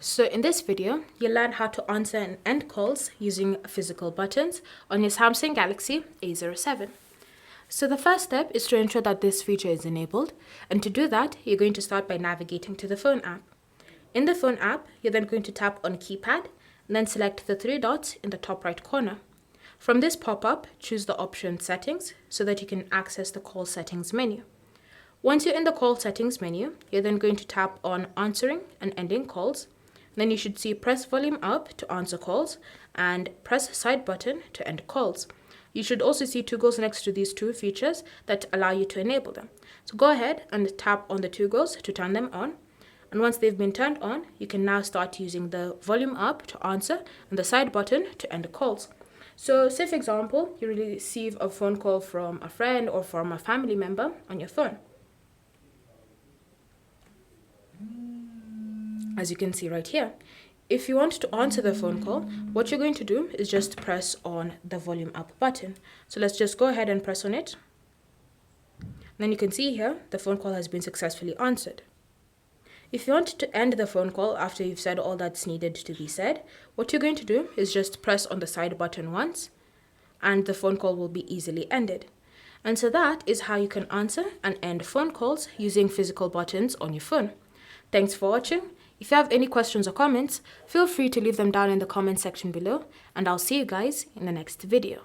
So in this video, you'll learn how to answer and end calls using physical buttons on your Samsung Galaxy A07. So the first step is to ensure that this feature is enabled, and to do that, you're going to start by navigating to the phone app. In the phone app, you're then going to tap on Keypad, and then select the three dots in the top right corner. From this pop-up, choose the option Settings so that you can access the call settings menu. Once you're in the call settings menu, you're then going to tap on Answering and Ending Calls. Then you should see press volume up to answer calls and press side button to end calls. You should also see toggles next to these two features that allow you to enable them. So go ahead and tap on the toggles to turn them on. And once they've been turned on, you can now start using the volume up to answer and the side button to end calls. So say for example, you receive a phone call from a friend or from a family member on your phone. As you can see right here, if you want to answer the phone call, what you're going to do is just press on the volume up button. So let's just go ahead and press on it. Then you can see here, the phone call has been successfully answered. If you want to end the phone call after you've said all that's needed to be said, what you're going to do is just press on the side button once, and the phone call will be easily ended. And so that is how you can answer and end phone calls using physical buttons on your phone. Thanks for watching. If you have any questions or comments, feel free to leave them down in the comment section below, and I'll see you guys in the next video.